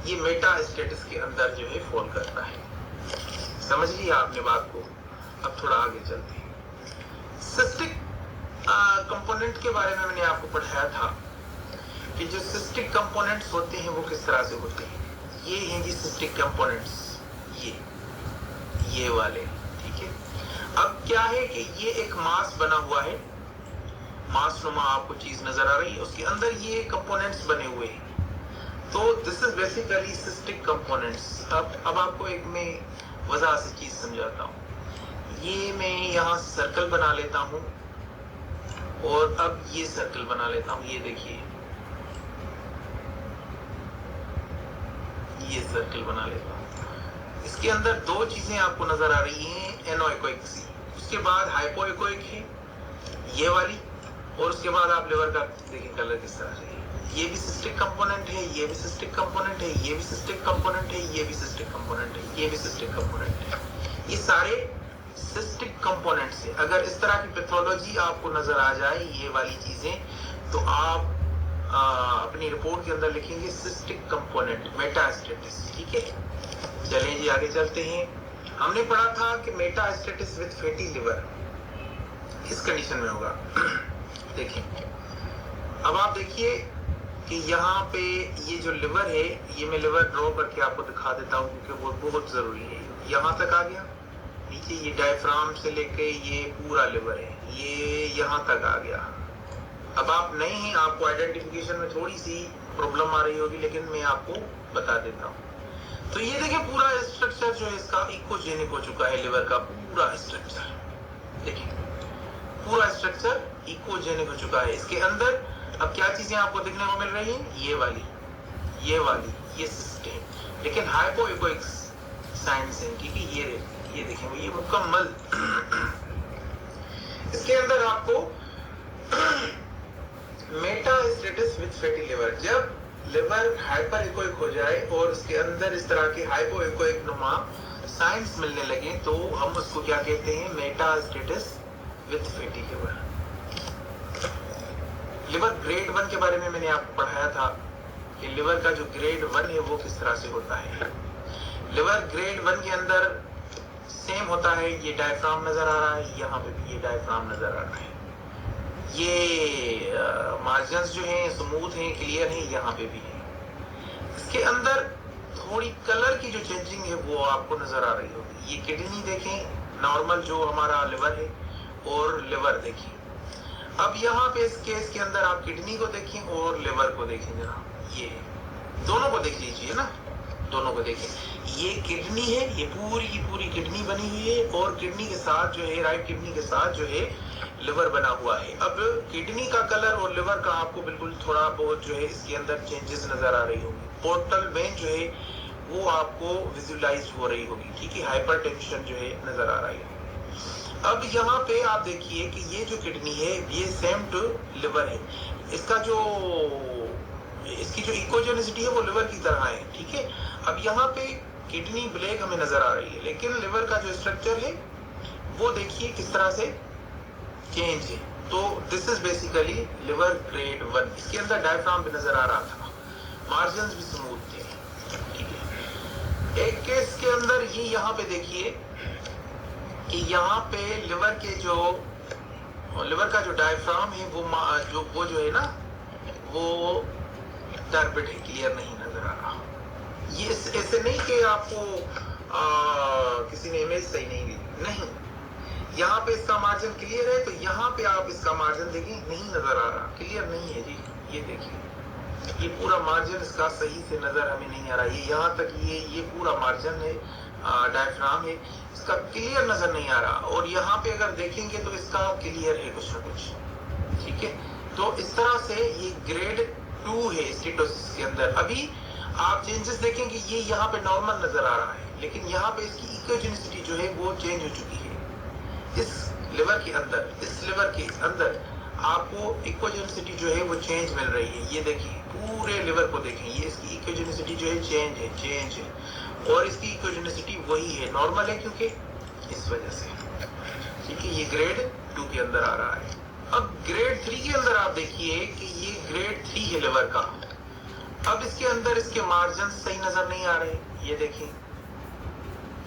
ये Meta status के अंदर जो है फॉल करता है। समझ लिया आपने बात को। अब थोड़ा आगे चलते हैं। सिस्टिक कंपोनेंट के बारे में मैंने आपको पढ़ाया था कि जो सिस्टिक कंपोनेंट्स होते हैं वो किस तरह से होते हैं। ये हैं जी सिस्टिक कंपोनेंट्स, ये वाले, ठीक है। अब क्या है कि ये एक मास बना हुआ है, मास नुमा आपको चीज नजर आ रही है, उसके अंदर ये कंपोनेंट्स बने हुए हैं। तो this is basically cystic components. अब आपको एक मैं वजह से चीज समझाता हूँ। ये मैं यहाँ सर्कल बना लेता हूँ और अब ये सर्कल बना लेता हूँ। ये देखिए, ये सर्कल बना लेता हूँ। इसके अंदर दो चीजें आपको नजर आ रही हैं, एनोइकोइक सी, उसके बाद हाइपोइकोइक है ये वाली, और उसके बाद आप लिवर का देखिए कलर किस तरह से। ये भी सिस्टिक कंपोनेंट है, ये भी सिस्टिक कंपोनेंट है, ये भी सिस्टिक कंपोनेंट है, ये भी सिस्टिक कंपोनेंट है, ये भी सिस्टिक कंपोनेंट है। ये सारे सिस्टिक कंपोनेंट्स है। अगर इस तरह की पैथोलॉजी आपको नजर आ जाए ये वाली चीजें, तो आप अपनी रिपोर्ट के अंदर लिखेंगे सिस्टिक कंपोनेंट मेटास्टेटिस, ठीक है। चलें जी आगे चलते हैं। हमने पढ़ा था कि मेटास्टेटिस विद फैटी लिवर इस कंडीशन में होगा। देखिए, अब आप देखिए कि यहाँ पे ये जो लिवर है, ये मैं लिवर ड्रॉ करके आपको दिखा देता हूँ क्योंकि वो बहुत जरूरी है। यहाँ तक आ गया, नीचे ये डायफ्राम से लेके ये पूरा लिवर है, ये यहाँ तक आ गया। अब आप नए हैं, आपको आइडेंटिफिकेशन में थोड़ी सी प्रॉब्लम आ रही होगी, लेकिन मैं आपको बता देता हूँ। तो ये देखिए पूरा स्ट्रक्चर जो है इसका इकोजेनिक हो चुका है, लिवर का पूरा स्ट्रक्चर देखिए, पूरा स्ट्रक्चर इकोजेनिक हो चुका है। इसके अंदर अब क्या चीजें आपको देखने को मिल रही है, ये वाली ये सिस्टम, लेकिन हाइपोइकोइक साइंस है, क्योंकि ये देखें ये मुकम्मल इसके अंदर आपको मेटास्टेटिस विद फैटी लिवर, जब लिवर हाइपर इकोइक हो जाए और उसके अंदर इस तरह के हाइपोइकोइक नुमा साइंस मिलने लगे, तो हम उसको क्या कहते हैं, metastasis with fatty liver. Liver grade 1 के बारे में मैंने आपको पढ़ाया था कि लिवर का जो ग्रेड 1 है वो किस तरह से होता है। लिवर ग्रेड 1 के अंदर सेम होता है, ये डायफ्राम नजर आ रहा है, यहाँ पे भी ये डायफ्राम नजर आ रहा है, ये मार्जिन्स जो हैं स्मूथ हैं, क्लियर हैं, यहाँ पे भी है। इसके अंदर थोड़ी कलर की जो चेंजिंग है वो आपको नजर आ रही होगी। ये किडनी देखें, नॉर्मल जो हमारा लिवर है, और लिवर देखिए। अब यहाँ पे इस केस के अंदर आप किडनी को देखें और लिवर को देखें जनाब, ये दोनों को देख लीजिए ना, दोनों को देखें। ये किडनी है, ये पूरी की पूरी किडनी बनी हुई है, और किडनी के साथ जो है, राइट किडनी के साथ जो है लिवर बना हुआ है। अब किडनी का कलर और लिवर का आपको बिल्कुल थोड़ा बहुत जो है इसके अंदर चेंजेस नजर आ रही होगी। पोर्टल वेन जो है वो आपको विजुलाइज हो रही होगी, ठीक है, हाइपरटेंशन जो है नजर आ रही है। अब यहाँ पे आप देखिए कि ये जो किडनी है ये सेम टू लिवर है, इसकी जो इकोजेनिसिटी है वो लिवर की तरह है, ठीक है। अब यहाँ पे किडनी ब्लैक हमें नजर आ रही है, लेकिन लिवर का जो स्ट्रक्चर है वो देखिए किस तरह से चेंज है। तो this is basically liver grade 1। इसके अंदर डायफ्राम भी नजर आ रहा था, मार्जिन्स भी स्मूथ थे, ठीक है। एक केस के अंदर ये यहाँ पे देखिए कि यहाँ पे लिवर का जो डायफ्राम है वो जो है ना वो टर्बिड है, क्लियर नहीं नजर आ रहा। ये ऐसे नहीं कि आपको किसी ने इमेज सही नहीं, यहाँ पे इसका मार्जिन क्लियर है, तो यहाँ पे आप इसका मार्जिन देखें, नहीं नजर आ रहा, क्लियर नहीं है जी। ये देखिए, ये पूरा मार्जिन इसका सही से नजर हमें नहीं आ रहा है। यहाँ तक ये पूरा मार्जिन है, डायफ्राम है, इसका क्लियर नजर नहीं आ रहा। और यहाँ पे अगर देखेंगे तो इसका क्लियर है कुछ ना कुछ, ठीक है। तो इस तरह से ये ग्रेड 2 है स्टेटोसिस के अंदर। अभी आप चेंजेस देखेंगे, ये यहाँ पे नॉर्मल नजर आ रहा है, लेकिन यहाँ पे इसकी इकोजेनिसिटी जो है वो चेंज हो चुकी है। इस लिवर के अंदर आपको इकोजेनिसिटी जो है वो चेंज मिल रही है। ये देखिए पूरे लिवर को देखें, ये इसकी इकोजेनिसिटी जो है चेंज है, और इसकी इकोजेनिसिटी वही है, नॉर्मल है, क्योंकि इस वजह से, ठीक है। ये ग्रेड 2 के अंदर आ रहा है। अब ग्रेड 3 के अंदर आप देखिए कि ये ग्रेड 3 है लिवर का। अब इसके अंदर इसके मार्जिन सही नजर नहीं आ रहे, ये देखिए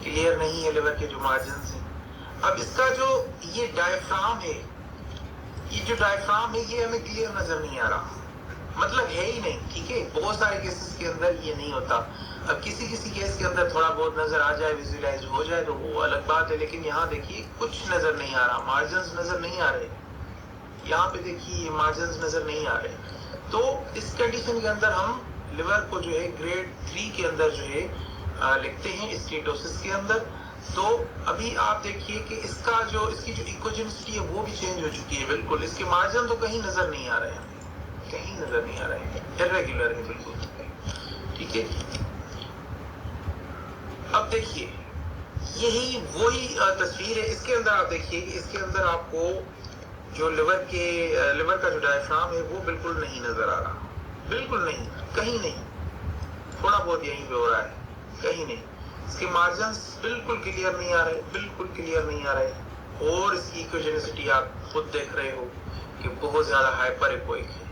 क्लियर नहीं है लिवर के जो मार्जिन हैं। अब इसका जो ये डायफ्राम है, ये जो डायफ्राम है ये हमें क्लियर नजर नहीं आ रहा, मतलब है ही नहीं। ठीक है, बहुत सारे केसेस के अंदर ये नहीं होता। अब किसी किसी केस के अंदर थोड़ा बहुत नजर आ जाए, विजुअलाइज हो जाए तो वो अलग बात है, लेकिन यहाँ देखिए कुछ नजर नहीं आ रहा, मार्जिन नजर नहीं आ रहे। यहाँ पे देखिए मार्जिन नजर नहीं आ रहे। तो इस कंडीशन के अंदर हम लिवर को जो है ग्रेड 3 के अंदर जो है लिखते हैं स्टेटोसिस के अंदर। तो अभी आप देखिए कि इसका जो इसकी जो इकोजेनिसिटी है वो भी चेंज हो चुकी है बिल्कुल। इसके मार्जिन तो कहीं नजर नहीं आ रहे हैं, कहीं नजर नहीं आ रहे हैं, इर्रेगुलर है बिल्कुल। ठीक है, अब देखिए यही वही तस्वीर है। इसके अंदर आप देखिए कि इसके अंदर आपको जो लिवर का जो डायफ्राम है वो बिल्कुल नहीं नजर आ रहा, बिल्कुल नहीं, कहीं नहीं, थोड़ा बहुत यहीं पे हो रहा है, कहीं नहीं। इसके मार्जिन बिल्कुल क्लियर नहीं आ रहे, बिल्कुल क्लियर नहीं आ रहे। और इसकी इकोजेनिसिटी आप खुद देख रहे हो कि बहुत ज्यादा हाइपर इकोइक है।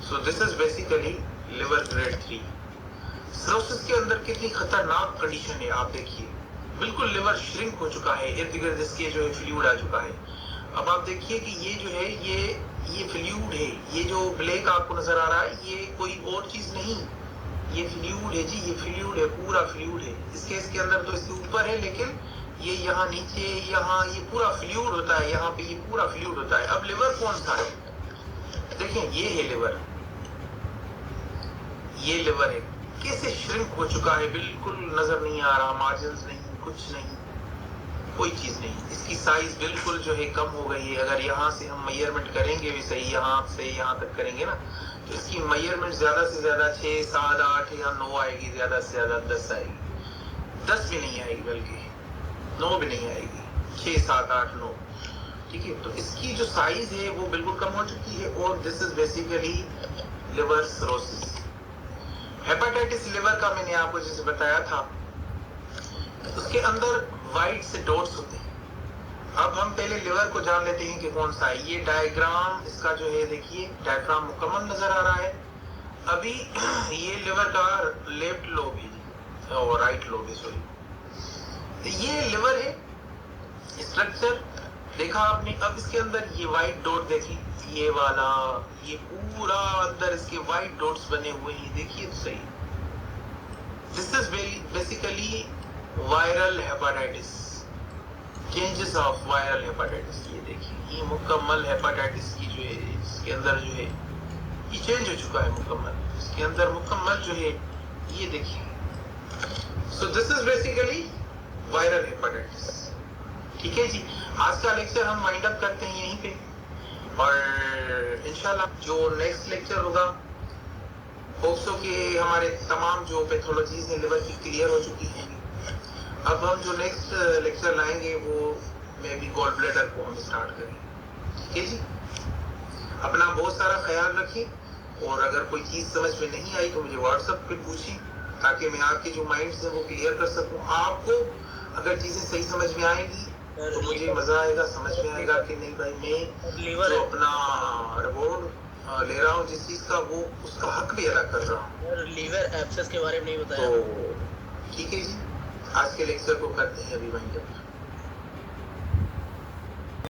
So this is basically liver grade 3। Cirrhosis के अंदर कितनी खतरनाक कंडीशन है आप देखिए, बिल्कुल लिवर श्रिंक हो चुका है, इर्द गिर्द इसके जो है फ्लूइड आ चुका है। अब आप देखिए कि ये जो है ये फ्लूइड है, ये जो ब्लैक आपको नजर आ रहा है ये कोई और चीज नहीं, ये फ्लूइड है जी, ये फ्लूइड है, पूरा फ्लूइड है। इसके अंदर तो इसके ऊपर है, लेकिन ये यहाँ नीचे, यहाँ ये पूरा फ्लूइड होता है, यहाँ पे ये पूरा फ्लूइड होता है। अब लिवर कौन सा है, देखें ये है लिवर, ये लिवर है, कैसे श्रिंक हो चुका है, बिल्कुल नजर नहीं आ रहा, मार्जिन नहीं, कुछ नहीं, कोई चीज नहीं। इसकी साइज बिल्कुल जो है कम हो गई है। अगर यहाँ से हम मेजरमेंट करेंगे भी सही, यहाँ से यहाँ तक करेंगे ना, तो इसकी मेजरमेंट ज्यादा से ज्यादा 6, 7, 8 या 9 आएगी, ज्यादा से ज्यादा 10 आएगी, 10 भी नहीं आएगी, बल्कि 9 भी नहीं आएगी, 6, 7, 8, 9। ठीक है, तो इसकी जो साइज है वो बिल्कुल कम हो चुकी है। और this is basically liver cirrhosis. Hepatitis liver का मैंने आपको जैसे बताया था, उसके अंदर वाइट से डॉट्स होते हैं। अब हम पहले लिवर को जान लेते हैं कि कौन सा है। ये डायग्राम इसका जो है देखिए, डायग्राम मुकम्मल नजर आ रहा है। अभी ये लिवर का लेफ्ट लोब है और राइट लोब है, सॉरी। ये लिवर है, स्ट्रक्चर देखा आपने। अब इसके अंदर ये वाइट डॉट देखी, ये वाला, ये पूरा अंदर इसके वाइट डॉट्स बने हुए हैं, देखिए तो सही। This is basically viral hepatitis, changes of viral hepatitis. ये देखिए ये मुकम्मल हेपेटाइटिस की जो है इसके अंदर जो है ये चेंज हो चुका है मुकम्मल, इसके अंदर मुकम्मल जो है ये देखिए। So this is basically viral hepatitis. ठीक है जी, आज का लेक्चर हम वाइंड अप करते हैं यहीं पे, और इंशाल्लाह जो नेक्स्ट लेक्चर होगा होप्सो के हमारे तमाम जो पैथोलॉजीज हैं लिवर की क्लियर हो चुकी हैं। अब हम जो नेक्स्ट लेक्चर लाएंगे वो मे बी गॉल ब्लैडर को हम स्टार्ट करेंगे। ठीक है जी, अपना बहुत सारा ख्याल रखें, और अगर कोई चीज समझ में नहीं आई तो मुझे व्हाट्सएप पे पूछें, ताकि मैं आपके जो माइंड्स हैं वो क्लियर कर सकूं। आपको अगर चीजें सही समझ में आएंगी तो मुझे मजा आएगा, समझ में आएगा कि नहीं भाई मैं जो अपना रिवॉर्ड ले रहा हूँ जिस चीज का, वो उसका हक भी अदा कर रहा हूँ। लीवर एब्सेस के बारे में नहीं बताया तो ठीक है जी, आज के लेक्चर को करते हैं अभी वाइंड अप।